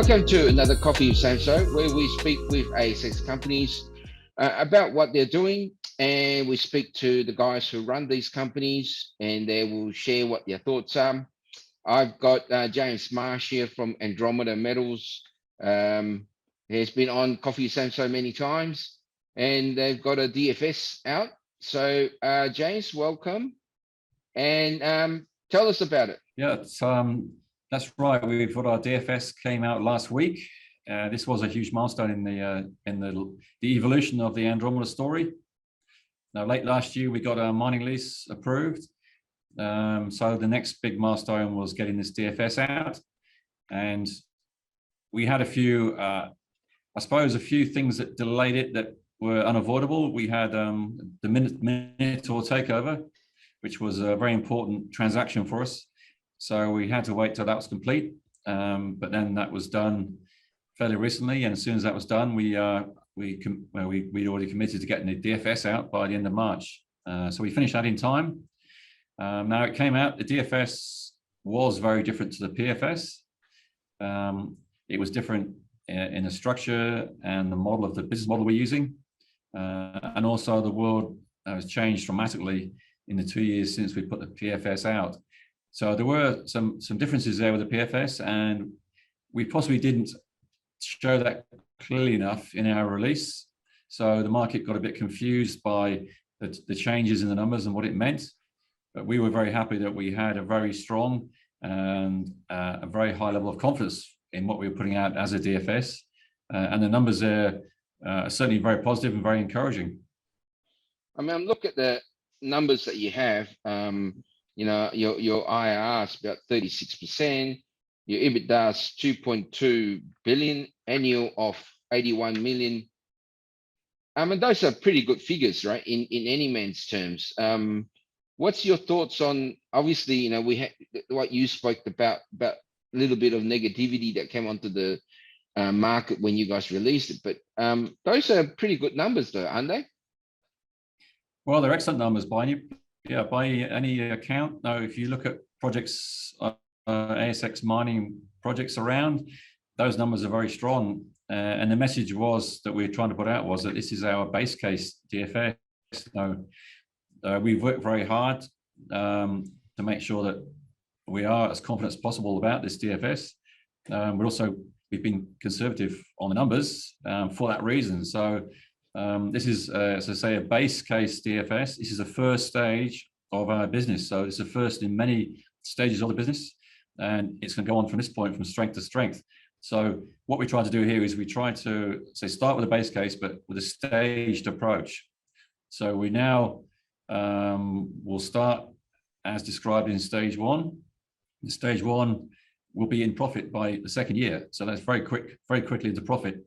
Welcome to another Coffee with Samso, where we speak with ASX companies about what they're doing, and we speak to the guys who run these companies, and they will share what their thoughts are. I've got James Marsh here from Andromeda Metals. He has been on Coffee with Samso many times, and they've got a DFS out. So, James, welcome, and tell us about it. Yeah, that's right. We've got our DFS came out last week. This was a huge milestone in the evolution of the Andromeda story. Now, late last year, we got our mining lease approved. So the next big milestone was getting this DFS out, and we had a few, I suppose, a few things that delayed it that were unavoidable. We had the Minotaur takeover, which was a very important transaction for us. So we had to wait till that was complete, but then that was done fairly recently. And as soon as that was done, we'd already committed to getting the DFS out by the end of March. So we finished that in time. Now it came out, the DFS was very different to the PFS. It was different in the structure and the model of the business model we're using. And also the world has changed dramatically in the 2 years since we put the PFS out. So there were some differences there with the PFS, and we possibly didn't show that clearly enough in our release. So the market got a bit confused by the changes in the numbers and what it meant. But we were very happy that we had a very strong and a very high level of confidence in what we were putting out as a DFS. And the numbers there are certainly very positive and very encouraging. I mean, look at the numbers that you have. You know, your IRR is about 36%. Your EBITDA is 2.2 billion, annual of 81 million. I mean, those are pretty good figures, right? In any man's terms. What's your thoughts on? Obviously, you know, we had what you spoke about a little bit of negativity that came onto the market when you guys released it, but those are pretty good numbers, though, aren't they? Well, they're excellent numbers by any account. Now, if you look at projects, ASX mining projects around, those numbers are very strong. And the message was that we're trying to put out was that this is our base case DFS. So we've worked very hard to make sure that we are as confident as possible about this DFS. We've been conservative on the numbers for that reason. So this is, as I say, a base case DFS. This is the first stage of our business. So it's the first in many stages of the business, and it's going to go on from this point from strength to strength. So what we try to do here is we try to start with a base case, but with a staged approach. So we now will start as described in stage one. In stage one, we'll be in profit by the second year. So that's very quickly into profit.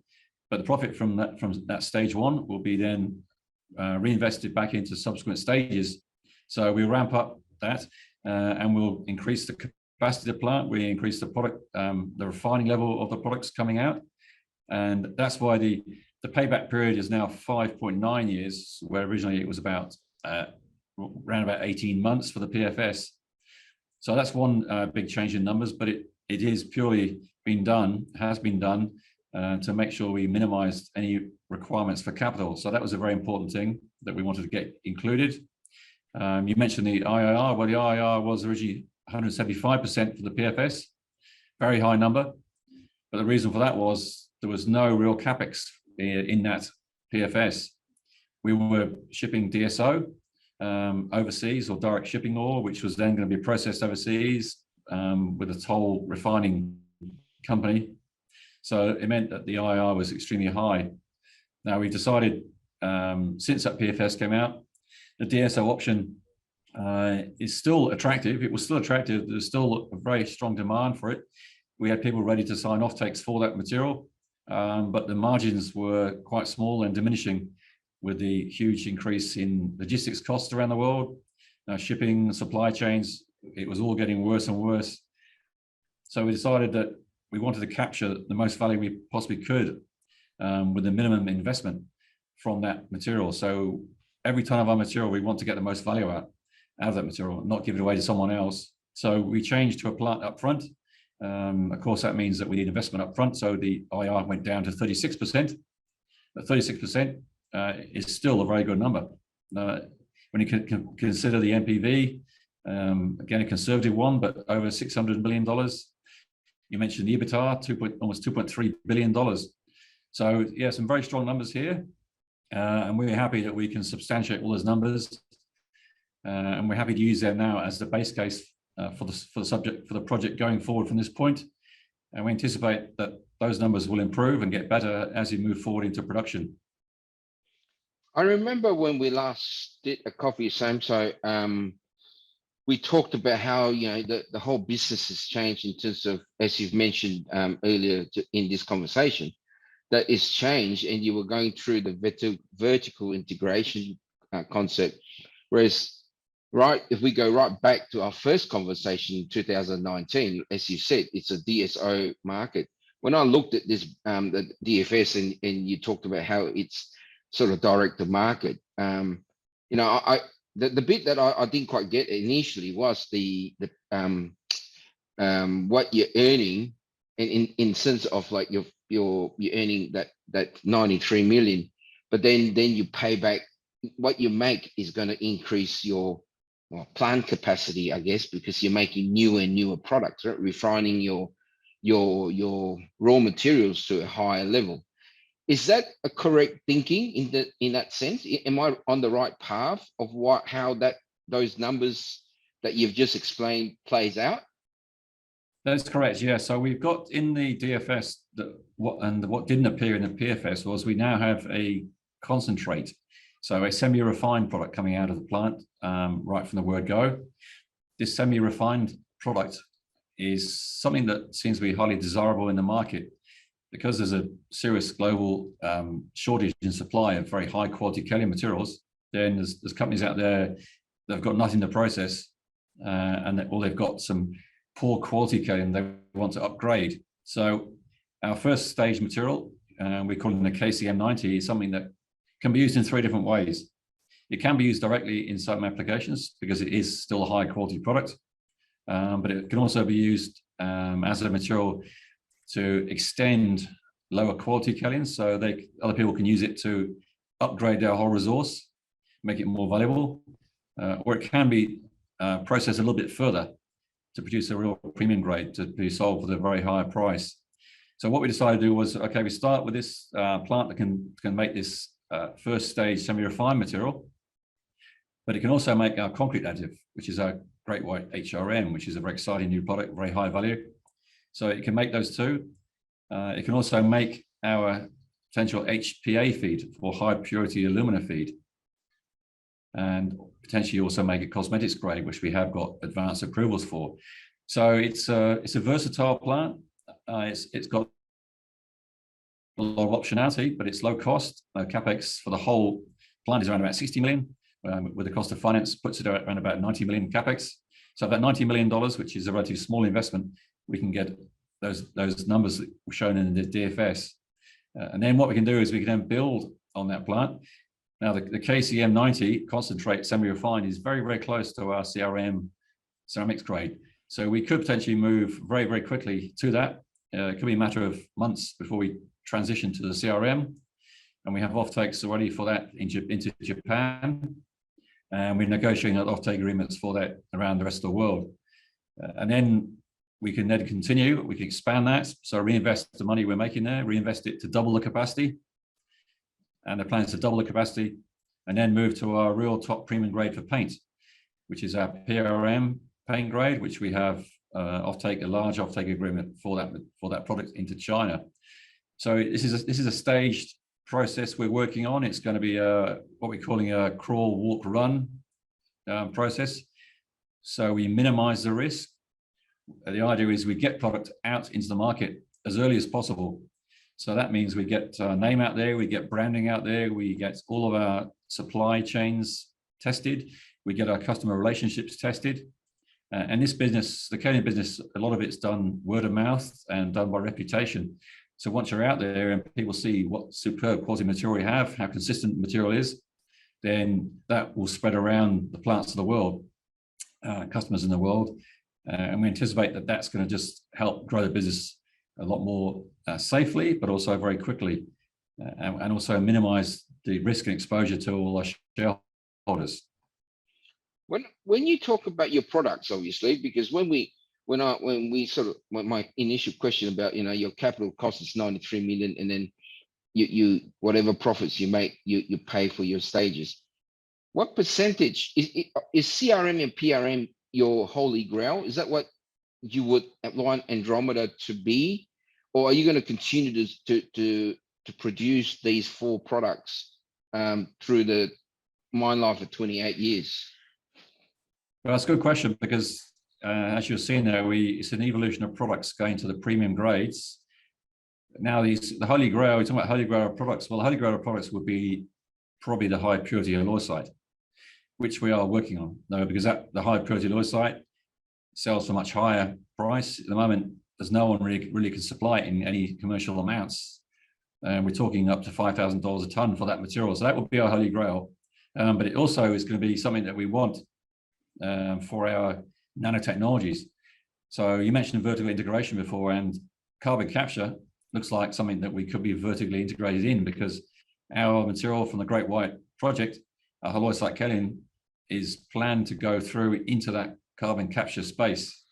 But the profit from that stage one will be then reinvested back into subsequent stages. So we'll ramp up that and we'll increase the capacity of the plant. We increase the product, the refining level of the products coming out. And that's why the payback period is now 5.9 years, where originally it was about around about 18 months for the PFS. So that's one big change in numbers, but it is purely has been done to make sure we minimized any requirements for capital. So that was a very important thing that we wanted to get included. You mentioned the IRR. Well, the IRR was originally 175% for the PFS, very high number. But the reason for that was there was no real capex in that PFS. We were shipping DSO overseas, or direct shipping ore, which was then going to be processed overseas with a toll refining company. So it meant that the IRR was extremely high. Now we decided, since that PFS came out, the DSO option is still attractive. It was still attractive. There's still a very strong demand for it. We had people ready to sign offtakes for that material, but the margins were quite small and diminishing with the huge increase in logistics costs around the world, shipping, supply chains. It was all getting worse and worse. So we decided that we wanted to capture the most value we possibly could with the minimum investment from that material. So every ton of our material, we want to get the most value out of that material, not give it away to someone else. So we changed to a plant up front, Of course, that means that we need investment up front. So the IR went down to 36%. But 36% is still a very good number. When you can consider the NPV, again, a conservative one, but over $600 million. You mentioned the EBITDA, almost $2.3 billion. So yeah, some very strong numbers here. And we're happy that we can substantiate all those numbers. And we're happy to use them now as the base case for the project going forward from this point. And we anticipate that those numbers will improve and get better as we move forward into production. I remember when we last did a coffee, Sam. So we talked about how, you know, the whole business has changed in terms of, as you've mentioned earlier in this conversation, that it's changed, and you were going through the vertical integration concept. Whereas, right, if we go right back to our first conversation in 2019, as you said, it's a DSO market. When I looked at this, the DFS, and you talked about how it's sort of direct to market, you know, the bit that I didn't quite get initially was the what you're earning in sense of like you're earning that 93 million, but then you pay back. What you make is going to increase your plant capacity, I guess, because you're making newer and newer products, right? Refining your raw materials to a higher level. Is that a correct thinking in that sense? Am I on the right path of how those numbers that you've just explained plays out? That's correct. Yeah. So we've got in the DFS what didn't appear in the PFS was we now have a concentrate, so a semi-refined product coming out of the plant right from the word go. This semi-refined product is something that seems to be highly desirable in the market because there's a serious global shortage in supply of very high quality kaolin materials. Then there's companies out there that have got nothing to process or they've got some poor quality kaolin they want to upgrade. So our first stage material, we call it the KCM90, is something that can be used in 3 different ways. It can be used directly in some applications because it is still a high quality product, but it can also be used as a material to extend lower quality kaolin, so other people can use it to upgrade their whole resource, make it more valuable, or it can be processed a little bit further to produce a real premium grade to be sold for a very high price. So what we decided to do was, okay, we start with this plant that can make this first stage semi-refined material, but it can also make our concrete additive, which is our Great White HRM, which is a very exciting new product, very high value. So it can make those two. It can also make our potential HPA feed, or high purity alumina feed, and potentially also make a cosmetics grade, which we have got advanced approvals for. So it's a versatile plant. It's got a lot of optionality, but it's low cost. CapEx for the whole plant is around about 60 million, with the cost of finance puts it around about 90 million CapEx. So about $90 million, which is a relatively small investment, we can get those numbers that were shown in the DFS. And then what we can do is we can then build on that plant. Now the KCM90 concentrate semi-refined is very, very close to our CRM ceramics grade. So we could potentially move very, very quickly to that. It could be a matter of months before we transition to the CRM. And we have offtakes already for that into Japan. And we're negotiating offtake agreements for that around the rest of the world. And then we can continue, we can expand that. So reinvest the money we're making there, reinvest it to double the capacity. And the plan is to double the capacity and then move to our real top premium grade for paint, which is our PRM paint grade, which we have a large offtake agreement for that product into China. So this is a staged process we're working on. It's going to be what we're calling a crawl, walk, run process. So we minimize the risk. The idea is we get product out into the market as early as possible. So that means we get our name out there, we get branding out there, we get all of our supply chains tested, we get our customer relationships tested. And this business, the kaolin business, a lot of it's done word of mouth and done by reputation. So once you're out there and people see what superb quality material you have, how consistent the material is, then that will spread around the plants of the world, customers in the world. And we anticipate that that's going to just help grow the business a lot more safely, but also very quickly, and also minimize the risk and exposure to all our shareholders. When you talk about your products, obviously, because when my initial question about, your capital cost is 93 million, and then you whatever profits you make, you pay for your stages. What percentage is CRM and PRM your holy grail? Is that what you would want Andromeda to be, or are you going to continue to produce these 4 products through the mine life of 28 years? Well, that's a good question, because as you're seeing there, it's an evolution of products going to the premium grades. Now, the holy grail, we're talking about holy grail products. Well, the holy grail products would be probably the high purity halloysite, which we are working on. No, because the high purity halloysite sells for much higher price. At the moment, there's no one really can supply it in any commercial amounts. And we're talking up to $5,000 a ton for that material. So that would be our holy grail. But it also is going to be something that we want for our nanotechnologies. So you mentioned vertical integration before, and carbon capture looks like something that we could be vertically integrated in, because our material from the Great White Project, halloysite kaolin, is planned to go through into that carbon capture space,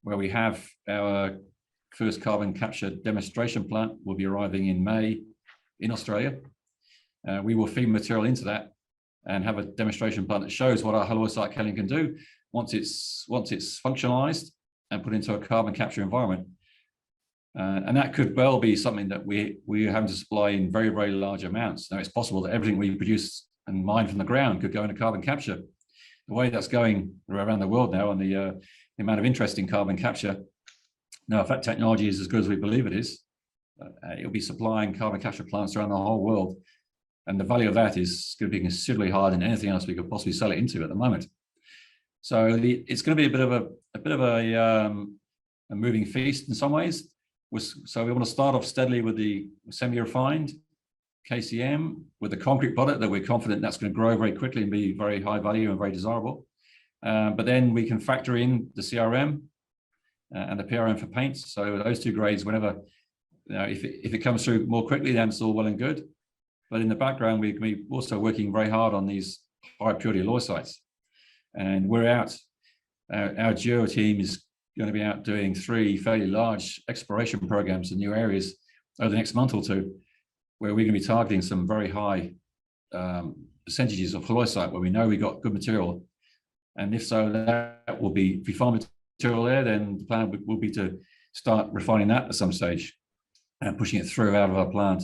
where we have our first carbon capture demonstration plant will be arriving in May in Australia. We will feed material into that and have a demonstration plant that shows what our halloysite kaolin can do once it's functionalized and put into a carbon capture environment. And that could well be something that we're having to supply in very, very large amounts. Now, it's possible that everything we produce and mine from the ground could go into carbon capture. The way that's going around the world now, and the amount of interest in carbon capture. Now, if that technology is as good as we believe it is, it'll be supplying carbon capture plants around the whole world. And the value of that is going to be considerably higher than anything else we could possibly sell it into at the moment. So it's going to be a bit of a moving feast in some ways. So we want to start off steadily with the semi-refined KCM, with the concrete product that we're confident that's going to grow very quickly and be very high value and very desirable. But then we can factor in the CRM and the PRM for paints. So those 2 grades, whenever, if it comes through more quickly, then it's all well and good. But in the background, we're also working very hard on these high purity halloysites. And we're out, our geo team is going to be out doing 3 fairly large exploration programs in new areas over the next month or 2, where we're going to be targeting some very high percentages of halloysite, where we know we got good material. And if so, that will be, if we find material there, then the plan will be to start refining that at some stage and pushing it through out of our plant.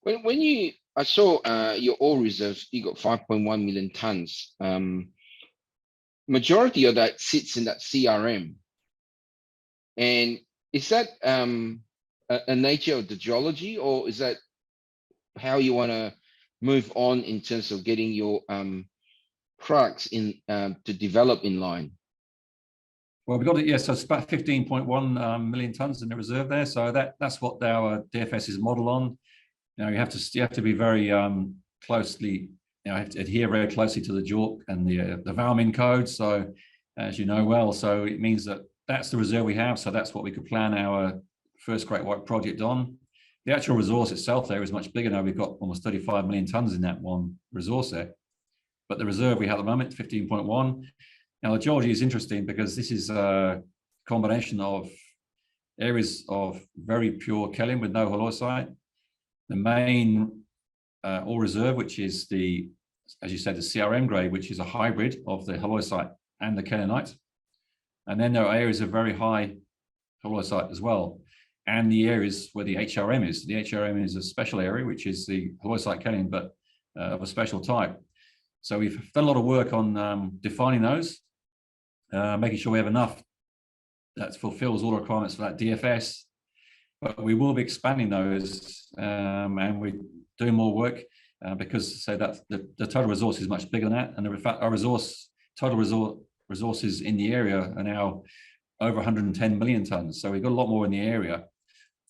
When I saw your ore reserves, you got 5.1 million tons. Majority of that sits in that CRM. And is that a nature of the geology, or is that how you want to move on in terms of getting your products in to develop in line? Well, we got it. Yes, so it's about 15.1 million tons in the reserve there. So that's what our DFS is modeled on. You have to be very closely, have to adhere very closely to the JORC and the Valmin code. So as you know well, so it means that that's the reserve we have. So that's what we could plan our first Great White Project on. The actual resource itself there is much bigger now. We've got almost 35 million tons in that one resource there. But the reserve we have at the moment, 15.1. Now the geology is interesting because this is a combination of areas of very pure kaolin with no halloysite. The main ore reserve, which is as you said, the CRM grade, which is a hybrid of the halloysite and the kaolinite. And then there are areas of very high halloysite as well. And the areas where the HRM is. The HRM is a special area, which is the halloysite kaolin, but of a special type. So we've done a lot of work on defining those, making sure we have enough that fulfills all the requirements for that DFS. But we will be expanding those, and we're doing more work because so that the total resource is much bigger than that. And in fact, our total resources in the area are now over 110 million tons. So we've got a lot more in the area.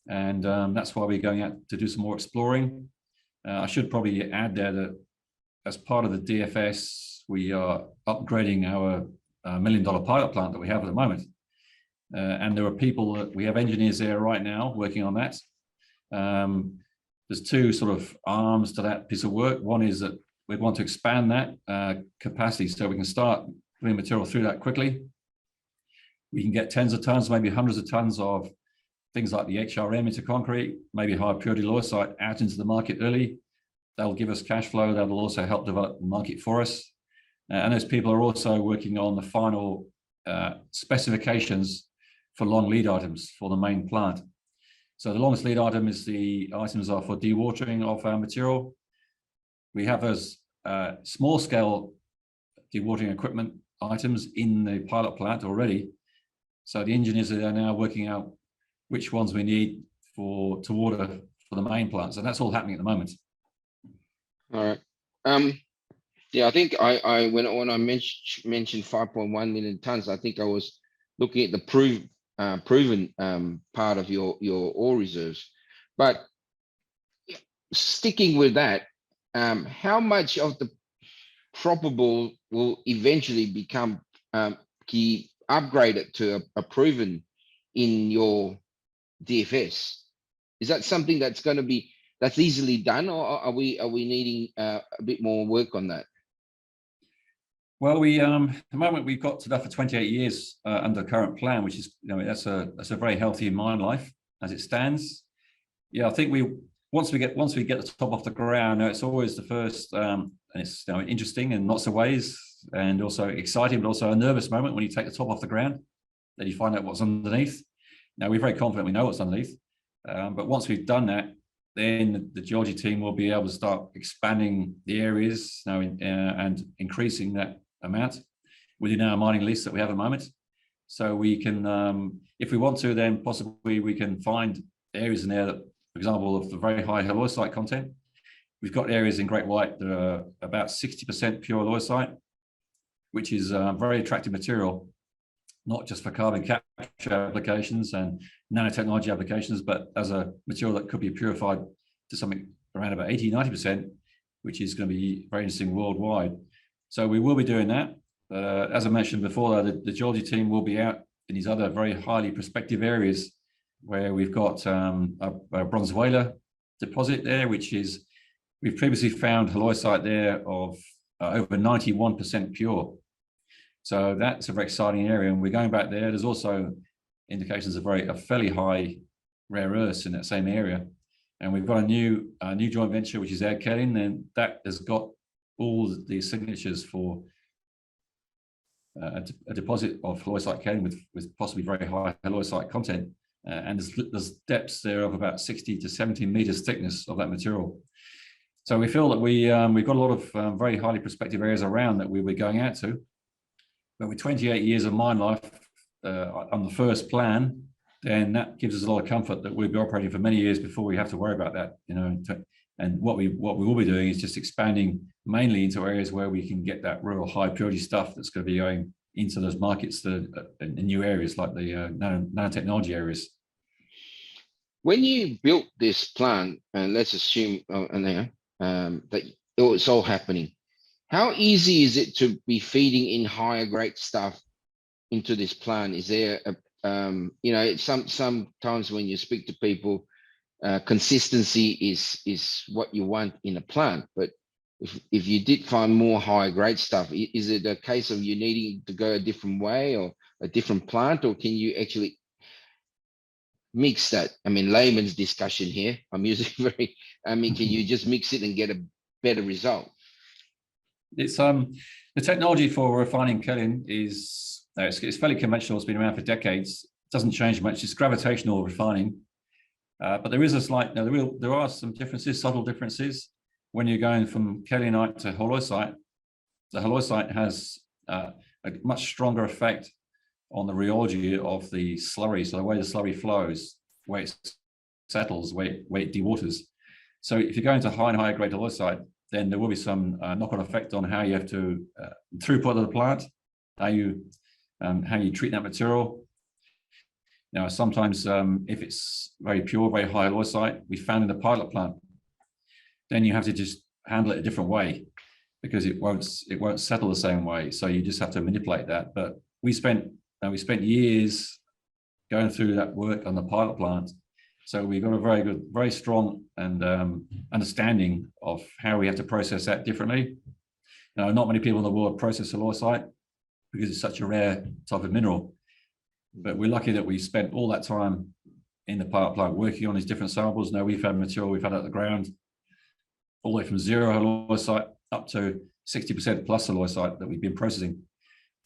And that's why we're going out to do some more exploring. I should probably add there that as part of the DFS, we are upgrading our $1 million pilot plant that we have at the moment. And there are people that we have engineers there right now working on that. There's two sort of arms to that piece of work. One is that we want to expand that capacity so we can start putting material through that quickly. We can get tens of tons, maybe hundreds of tons of things like the HRM into concrete, maybe high purity loessite out into the market early. That'll give us cash flow. That'll also help develop the market for us. And those people are also working on the final specifications for long lead items for the main plant. So the longest lead item is the items are for dewatering of our material. We have those small scale dewatering equipment items in the pilot plant already. So the engineers are now working out which ones we need to order for the main plant. So that's all happening at the moment. All right. Yeah, I think when I mentioned 5.1 million tons, I think I was looking at the proven part of your ore reserves. But sticking with that, how much of the probable will eventually become upgraded to a proven in your DFS? Is that something that's easily done, or are we needing a bit more work on that? Well, at the moment we've got to that for 28 years under the current plan, which is, that's a very healthy mine life as it stands. Yeah, I think once we get the top off the ground, it's always the first, and it's interesting in lots of ways, and also exciting, but also a nervous moment when you take the top off the ground, then you find out what's underneath. Now we're very confident we know what's underneath, but once we've done that, then the geology team will be able to start expanding the areas now and increasing that amount within our mining list that we have at the moment. So we can, if we want to, then possibly we can find areas in there that, for example, of the very high halloysite content. We've got areas in Great White that are about 60% pure halloysite, which is a very attractive material, not just for carbon capture applications and nanotechnology applications, but as a material that could be purified to something around about 80–90%, which is going to be very interesting worldwide. So we will be doing that. As I mentioned before, the geology team will be out in these other very highly prospective areas where we've got a Bronzuela deposit there, which is, we've previously found halloysite there of over 91% pure. So that's a very exciting area, and we're going back there. There's also indications of a fairly high rare earths in that same area, and we've got a new joint venture, which is Ed Kelly, and that has got all the signatures for a deposit of halloysite kaolin with possibly very high halloysite content, and there's depths there of about 60 to 70 meters thickness of that material. So we feel that we've got a lot of very highly prospective areas around that we'll be going out to. But with 28 years of mine life on the first plan, then that gives us a lot of comfort that we'll be operating for many years before we have to worry about that. And what we will be doing is just expanding mainly into areas where we can get that real high purity stuff that's going to be going into those markets in new areas like the nanotechnology areas. When you built this plant, and let's assume that it's all happening, how easy is it to be feeding in higher grade stuff into this plant? Is there sometimes when you speak to people, consistency is what you want in a plant, but if you did find more higher grade stuff, is it a case of you needing to go a different way or a different plant, or can you actually mix that? I mean, layman's discussion here. I'm using can you just mix it and get a better result? It's the technology for refining kaolin is it's fairly conventional. It's been around for decades. It doesn't change much. It's gravitational refining, but there is a slight. There are some differences, subtle differences when you're going from kaolinite to halloysite. The halloysite has a much stronger effect on the rheology of the slurry, so the way the slurry flows, where it settles, where it dewaters. So if you're going to high and higher grade halloysite, then there will be some knock-on effect on how you have to throughput of the plant, how you treat that material. Now, sometimes if it's very pure, very high halloysite, we found in the pilot plant, then you have to just handle it a different way. because it won't settle the same way. So you just have to manipulate that. But we spent years going through that work on the pilot plant. So we got a very strong and understanding of how we have to process that differently. Not many people in the world process halloysite because it's such a rare type of mineral. But we're lucky that we spent all that time in the pilot plant working on these different samples. Now we've had material we've had at the ground, all the way from 0 halloysite up to 60% plus halloysite that we've been processing.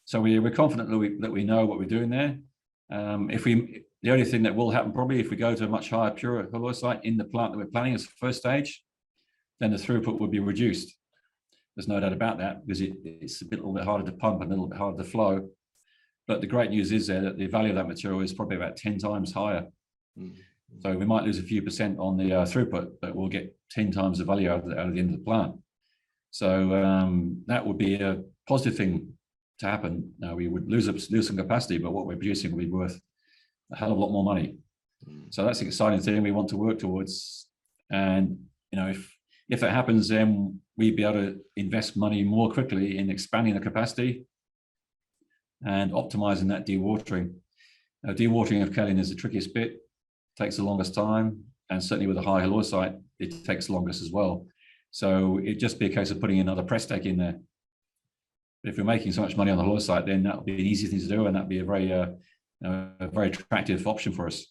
So we're confident that we know what we're doing there. The only thing that will happen probably if we go to a much higher pure halloysite in the plant that we're planning as the first stage, then the throughput would be reduced. There's no doubt about that because it's a little bit harder to pump and a little bit harder to flow. But the great news is there that the value of that material is probably about 10 times higher. So we might lose a few percent on the throughput, but we'll get 10 times the value out of the end of the plant. So that would be a positive thing to happen. Now we would lose some capacity, but what we're producing will be worth a hell of a lot more money. So that's an exciting thing we want to work towards. And if that happens, then we'd be able to invest money more quickly in expanding the capacity and optimizing that dewatering. Dewatering of kaolin is the trickiest bit, takes the longest time, and certainly with a high halloysite, it takes longest as well. So it'd just be a case of putting another press stack in there. But if we're making so much money on the halloysite, then that would be an easy thing to do, and that'd be a very attractive option for us.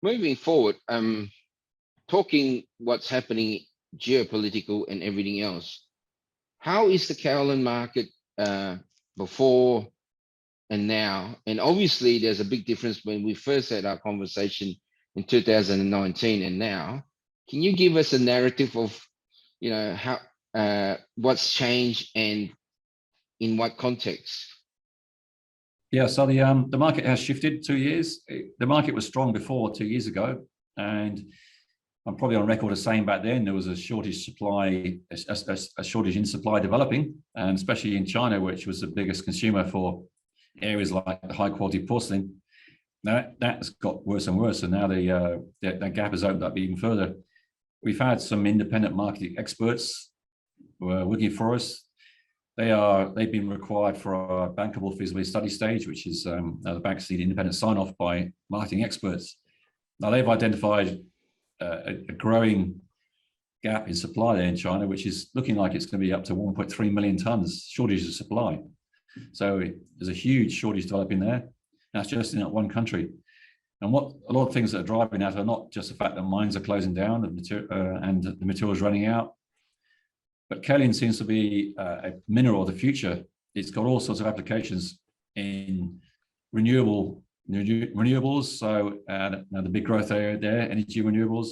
Moving forward, talking what's happening geopolitical and everything else, how is the kaolin market before and now? And obviously there's a big difference when we first had our conversation in 2019 and now. Can you give us a narrative of how what's changed and in what context? Yeah, so the market has shifted 2 years. The market was strong before 2 years ago, and I'm probably on record as saying back then there was a shortage in supply developing, and especially in China, which was the biggest consumer for areas like the high quality porcelain. Now that's got worse and worse, and now that gap has opened up even further. We've had some independent market experts who are working for us. They've been required for our bankable feasibility study stage, which is the banks need independent sign-off by marketing experts. Now they've identified a growing gap in supply there in China, which is looking like it's going to be up to 1.3 million tons shortage of supply. So there's a huge shortage developing there. That's just in that one country. And what a lot of things that are driving that are not just the fact that mines are closing down and the material is running out, but kaolin seems to be a mineral of the future. It's got all sorts of applications in renewables. So now the big growth area there, energy renewables.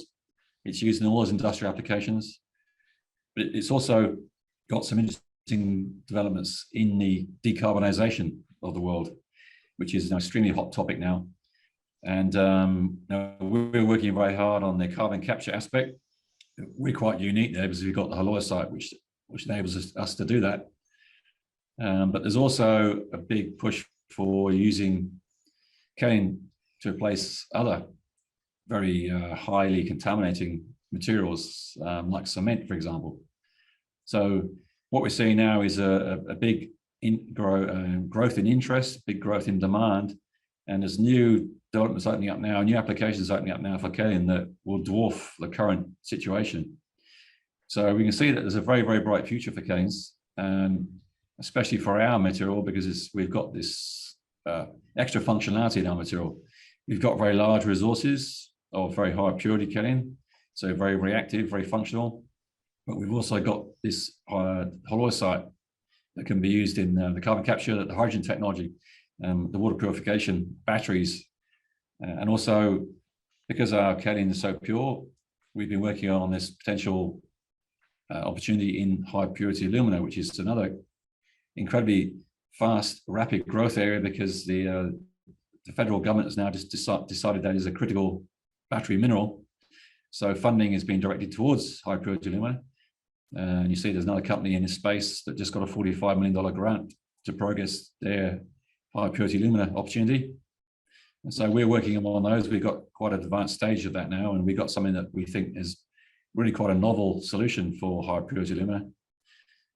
It's used in all those industrial applications. But it's also got some interesting developments in the decarbonization of the world, which is an extremely hot topic now. And we're working very hard on the carbon capture aspect. We're quite unique there because we've got the halloysite, which enables us to do that. But there's also a big push for using kaolin to replace other very highly contaminating materials like cement, for example. So what we're seeing now is a big growth in interest, big growth in demand, and there's new developments opening up now, new applications opening up now for kaolin that will dwarf the current situation. So we can see that there's a very, very bright future for kaolins, especially for our material, because we've got this extra functionality in our material. We've got very large resources of very high purity kaolin, so very reactive, very functional. But we've also got this halloysite that can be used in the carbon capture, the hydrogen technology, the water purification, batteries. And also, because our kaolin is so pure, we've been working on this potential opportunity in high purity alumina, which is another incredibly fast, rapid growth area because the federal government has now just decided that is a critical battery mineral. So funding is being directed towards high purity alumina. And you see there's another company in this space that just got a $45 million grant to progress their high purity alumina opportunity. And so we're working on those. We've got quite an advanced stage of that now, and we've got something that we think is really quite a novel solution for high purity alumina.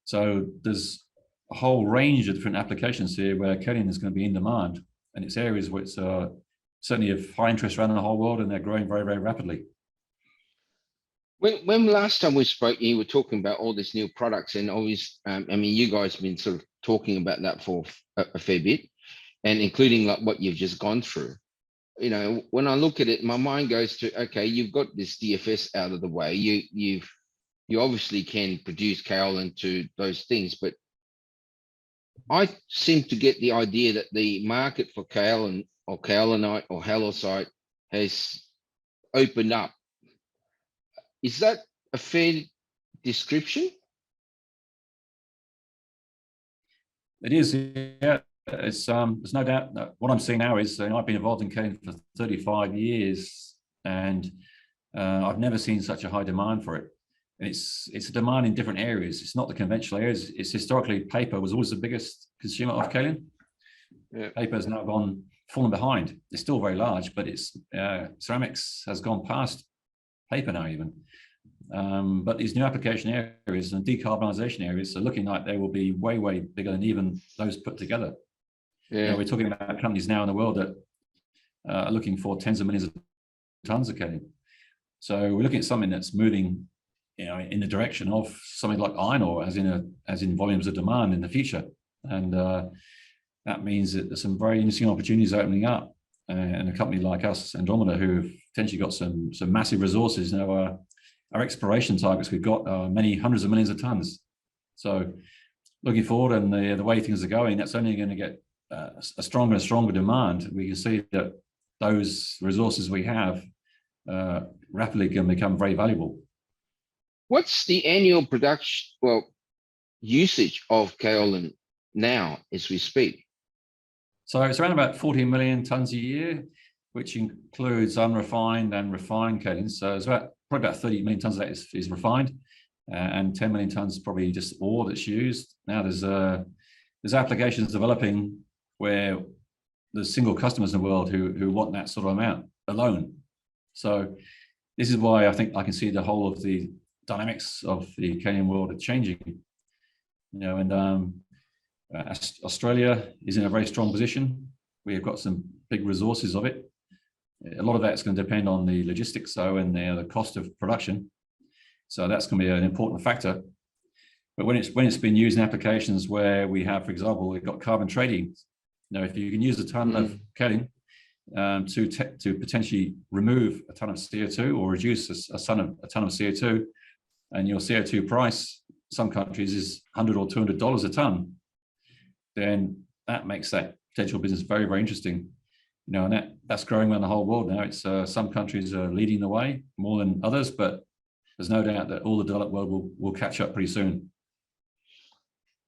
So there's a whole range of different applications here where kaolin is going to be in demand, and it's areas which are certainly of high interest around the whole world, and they're growing very, very rapidly. When last time we spoke, you were talking about all these new products, and always, I mean, you guys have been sort of talking about that for a fair bit, and including like what you've just gone through. You know, when I look at it, my mind goes to, okay, you've got this DFS out of the way. You obviously can produce kaolin to those things, but I seem to get the idea that the market for kaolin or kaolinite or halloysite has opened up. Is that a fair description? It is, yeah. It's there's no doubt that what I'm seeing now is, I've been involved in kaolin for 35 years, and I've never seen such a high demand for it. And it's a demand in different areas. It's not the conventional areas. It's historically paper was always the biggest consumer of kaolin. Yeah. Paper has now fallen behind. It's still very large, but it's ceramics has gone past paper now even. But these new application areas and decarbonisation areas are looking like they will be way, way bigger than even those put together. Yeah. You know, we're talking about companies now in the world that are looking for tens of millions of tons of kaolin. So we're looking at something that's moving, you know, in the direction of something like iron ore, as in volumes of demand in the future. And that means that there's some very interesting opportunities opening up. And a company like us, Andromeda, who've potentially got some massive resources. You know, our exploration targets we've got are many hundreds of millions of tons. So looking forward, and the way things are going, that's only going to get a stronger and stronger demand. We can see that those resources we have rapidly can become very valuable. What's the annual production, usage of kaolin now as we speak? So it's around about 40 million tons a year, which includes unrefined and refined kaolin. So it's probably about 30 million tons of that is refined, and 10 million tons probably just ore that's used. Now there's applications developing where there's single customers in the world who want that sort of amount alone. So this is why I think I can see the whole of the dynamics of the kaolin world are changing. You know, and Australia is in a very strong position. We have got some big resources of it. A lot of that's going to depend on the logistics, though, and the cost of production. So that's going to be an important factor. But when it's been used in applications where we have, for example, we've got carbon trading. You know, if you can use a ton of kaolin to potentially remove a ton of CO2 or reduce a ton of CO2, and your CO2 price, some countries is $100 or $200 a ton, then that makes that potential business very, very interesting. You know, and that's growing around the whole world now. It's some countries are leading the way more than others, but there's no doubt that all the developed world will catch up pretty soon.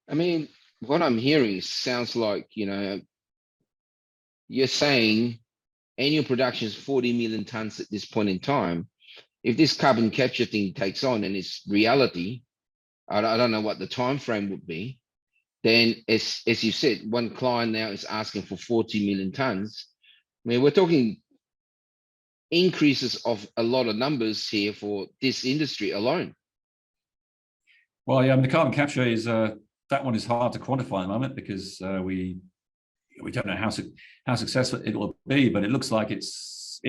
I mean, what I'm hearing sounds like, you know, you're saying annual production is 40 million tons at this point in time. If this carbon capture thing takes on and it's reality, I don't know what the time frame would be. Then, as you said, one client now is asking for 40 million tons. I mean, we're talking increases of a lot of numbers here for this industry alone. Well, yeah, I mean, the carbon capture is that one is hard to quantify at the moment because we don't know how successful it will be, but it looks like it's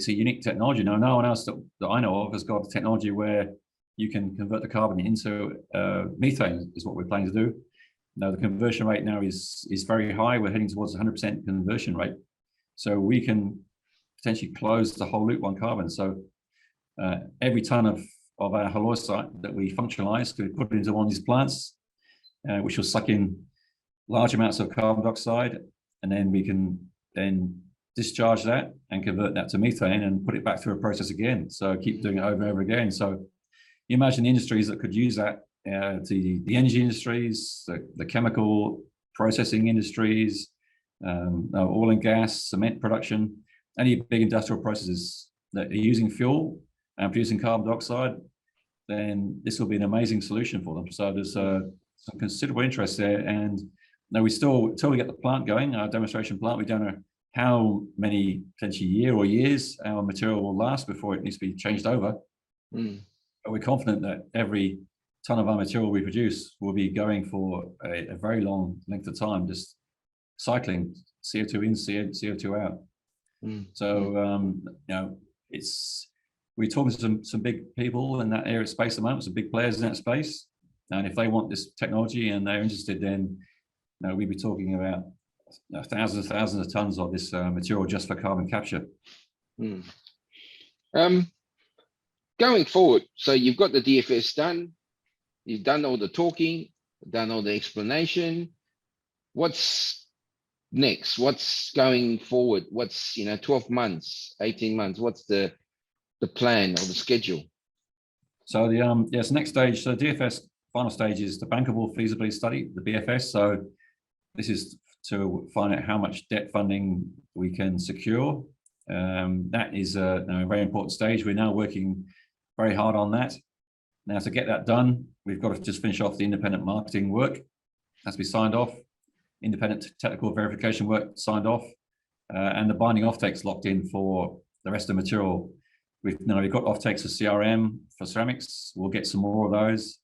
a unique technology. Now, no one else that I know of has got a technology where you can convert the carbon into methane, is what we're planning to do. Now, the conversion rate now is very high. We're heading towards 100% conversion rate. So we can potentially close the whole loop on carbon. So every ton of our halloysite that we functionalize could be put into one of these plants, which will suck in large amounts of carbon dioxide, and then we can then discharge that and convert that to methane and put it back through a process again. So keep doing it over and over again. So you imagine the industries that could use that, the energy industries, the chemical processing industries, oil and gas, cement production, any big industrial processes that are using fuel and producing carbon dioxide, then this will be an amazing solution for them. So there's some considerable interest there. And now we still, until we get the plant going, our demonstration plant, we don't know how many potentially years our material will last before it needs to be changed over. But But we're confident that every ton of our material we produce will be going for a very long length of time, just cycling CO2 in, CO2 out. So, you know, we're talking to some big people in that area of space at the moment, some big players in that space. And if they want this technology and they're interested, then you know, we'd be talking about thousands of tons of this material just for carbon capture. Going forward, so you've got the DFS done, you've done all the talking, done all the explanation. What's next? What's going forward? What's, you know, 12 months, 18 months? What's the plan or the schedule? So the yes, next stage, so DFS final stage is the bankable feasibility study, the BFS. So this is to find out how much debt funding we can secure. That is a very important stage. We're now working very hard on that. Now, to get that done, we've got to just finish off the independent marketing work. Has to be signed off. Independent technical verification work signed off, and the binding offtakes locked in for the rest of the material. We've got offtakes for CRM, for ceramics. We'll get some more of those.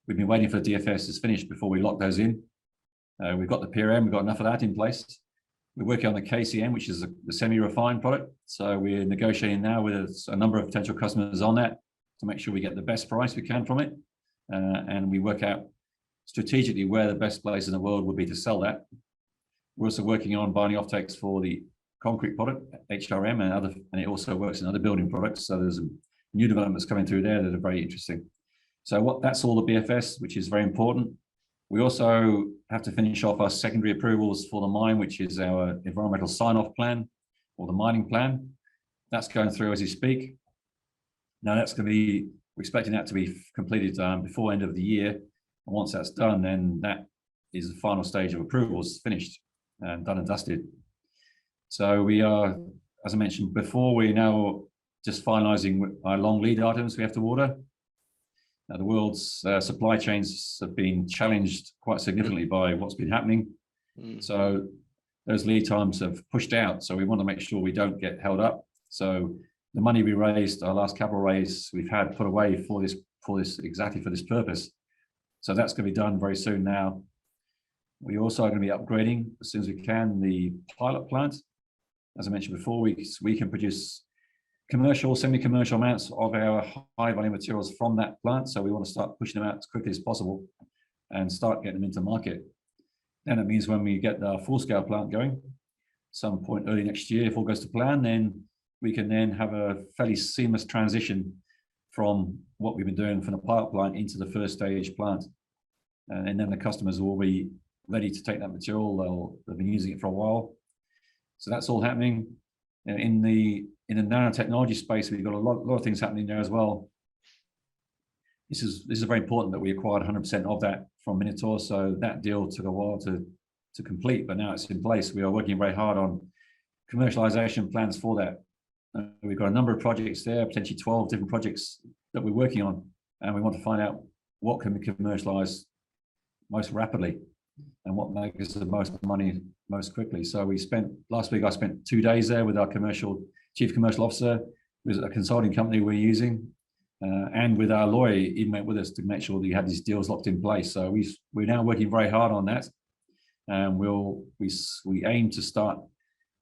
We've been waiting for the DFS to finish before we lock those in. We've got the PRM, we've got enough of that in place. We're working on the KCM, which is the semi-refined product. So we're negotiating now with a number of potential customers on that to make sure we get the best price we can from it. And we work out strategically where the best place in the world would be to sell that. We're also working on binding offtakes for the concrete product, HRM, and it also works in other building products. So there's new developments coming through there that are very interesting. So that's all the BFS, which is very important. We also have to finish off our secondary approvals for the mine, which is our environmental sign-off plan or the mining plan. That's going through as we speak. Now that's going to be, we're expecting that to be completed before end of the year. And once that's done, then that is the final stage of approvals finished and done and dusted. So we are, as I mentioned before, we're now just finalizing our long lead items we have to order. Now, the world's supply chains have been challenged quite significantly by what's been happening. So those lead times have pushed out. So we want to make sure we don't get held up. So the money we raised, our last capital raise, we've had put away for this exactly for this purpose. So that's going to be done very soon now. We also are going to be upgrading as soon as we can the pilot plant. As I mentioned before, we can produce commercial, semi-commercial amounts of our high-value materials from that plant. So we want to start pushing them out as quickly as possible and start getting them into market. Then it means when we get the full-scale plant going, some point early next year, if all goes to plan, then we can then have a fairly seamless transition from what we've been doing from the pilot plant into the first stage plant. And then the customers will be ready to take that material. They've been using it for a while. So that's all happening. In the nanotechnology space, we've got a lot of things happening there as well. This is very important that we acquired 100% of that from Minotaur. So that deal took a while to complete, but now it's in place. We are working very hard on commercialization plans for that. We've got a number of projects there, potentially 12 different projects that we're working on, and we want to find out what can we commercialize most rapidly and what makes us the most money most quickly. So last week I spent 2 days there with our chief commercial officer, with a consulting company we're using, and with our lawyer. He met with us to make sure that we had these deals locked in place. So we're now working very hard on that, and we aim to start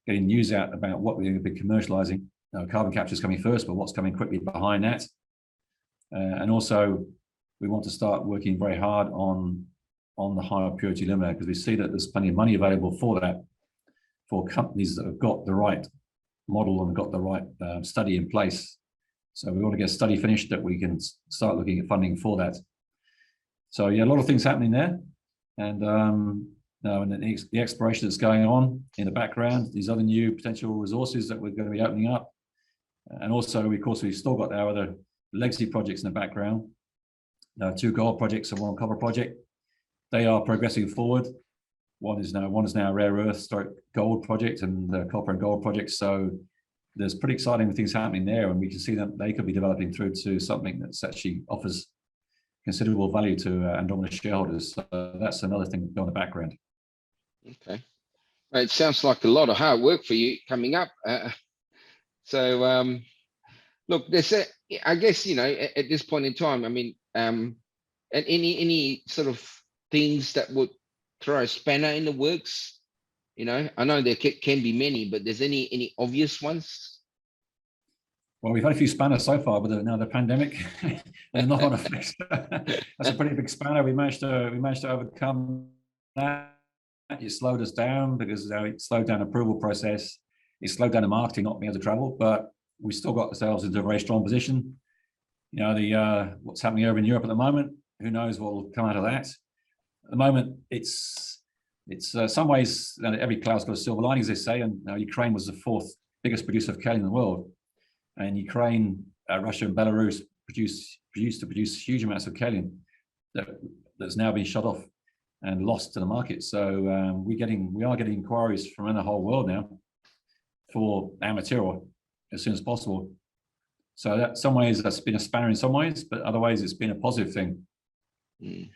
getting news out about what we're going to be commercializing. Carbon capture is coming first, but what's coming quickly behind that. And also, we want to start working very hard on the higher purity limiter, because we see that there's plenty of money available for that, for companies that have got the right model and got the right study in place. So we want to get a study finished that we can start looking at funding for that. So yeah, a lot of things happening there. And the exploration that's going on in the background, these other new potential resources that we're going to be opening up. And also, of course, we've still got our other legacy projects in the background. 2 gold projects and 1 copper project. They are progressing forward. One is now a rare earth gold project, and the copper and gold project. So there's pretty exciting things happening there, and we can see that they could be developing through to something that's actually offers considerable value to Andromeda shareholders. So that's another thing in the background. Okay. It sounds like a lot of hard work for you coming up. Look, I guess, at this point in time, I mean, and any sort of things that would throw a spanner in the works, I know there can be many, but there's any obvious ones? Well, we've had a few spanners so far with the pandemic and knock-on effects. That's a pretty big spanner. We managed to overcome that. It slowed us down because it slowed down the approval process. It slowed down the marketing, not being able to travel, but we still got ourselves into a very strong position. What's happening over in Europe at the moment, who knows what will come out of that. At the moment, it's some ways, every cloud's got a silver lining, as they say, and Ukraine was the fourth biggest producer of kaolin in the world. And Ukraine, Russia and Belarus produce huge amounts of kaolin that's now been shut off and lost to the market. So we are getting inquiries from around the whole world now for our material as soon as possible. So that some ways that's been a spanner in some ways, but other ways it's been a positive thing. Mm-hmm.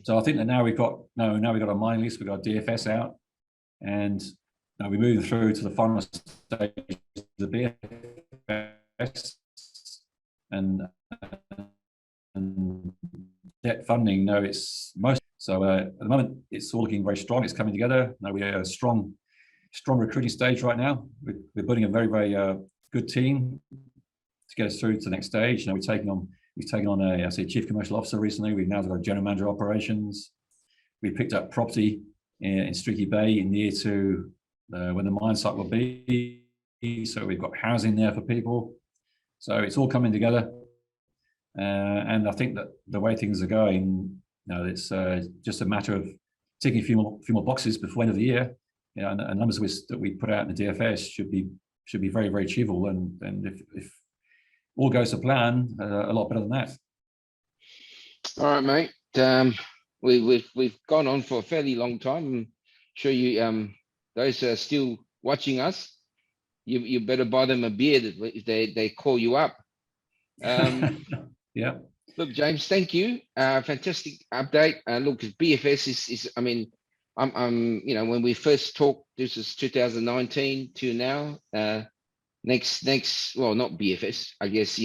So I think that now we've got a mining lease, we've got DFS out, and we're moving through to the final stage of the BFS and debt funding. It's most so at the moment it's all looking very strong. It's coming together. Now we are a strong recruiting stage right now. We're building a very good team to get us through to the next stage. We've taken on a chief commercial officer recently. We've now got a general manager operations. We picked up property in Streaky Bay near to when the mine site will be. So we've got housing there for people. So it's all coming together. And I think that the way things are going, it's just a matter of ticking a few more boxes before the end of the year. And numbers that we put out in the DFS should be very achievable. And if all goes to plan, a lot better than that. All right, mate. We've gone on for a fairly long time. I'm sure you those who are still watching us, you better buy them a beer if they call you up. Yeah. Look, James, thank you. Fantastic update. Look, BFS is. I mean, I'm. When we first talked, this is 2019 to now. Next. Well, not BFS. I guess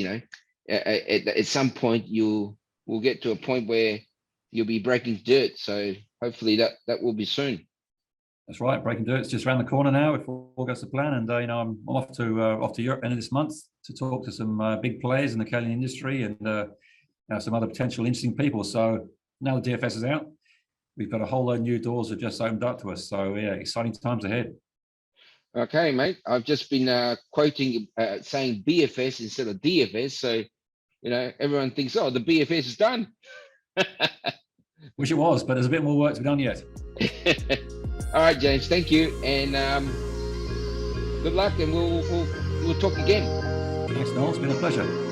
at some point we'll get to a point where you'll be breaking dirt. So hopefully that will be soon. That's right. Breaking dirt. It's just around the corner now. If all goes to plan, and I'm off to Europe end of this month to talk to some big players in the kaolin industry and some other potential interesting people. So now the DFS is out, we've got a whole load of new doors that just opened up to us. So yeah, exciting times ahead. Okay, mate. I've just been quoting saying BFS instead of DFS. So everyone thinks, oh, the BFS is done. Wish it was, but there's a bit more work to be done yet. All right, James. Thank you, and good luck, and we'll talk again. Thanks, Noel. It's been a pleasure.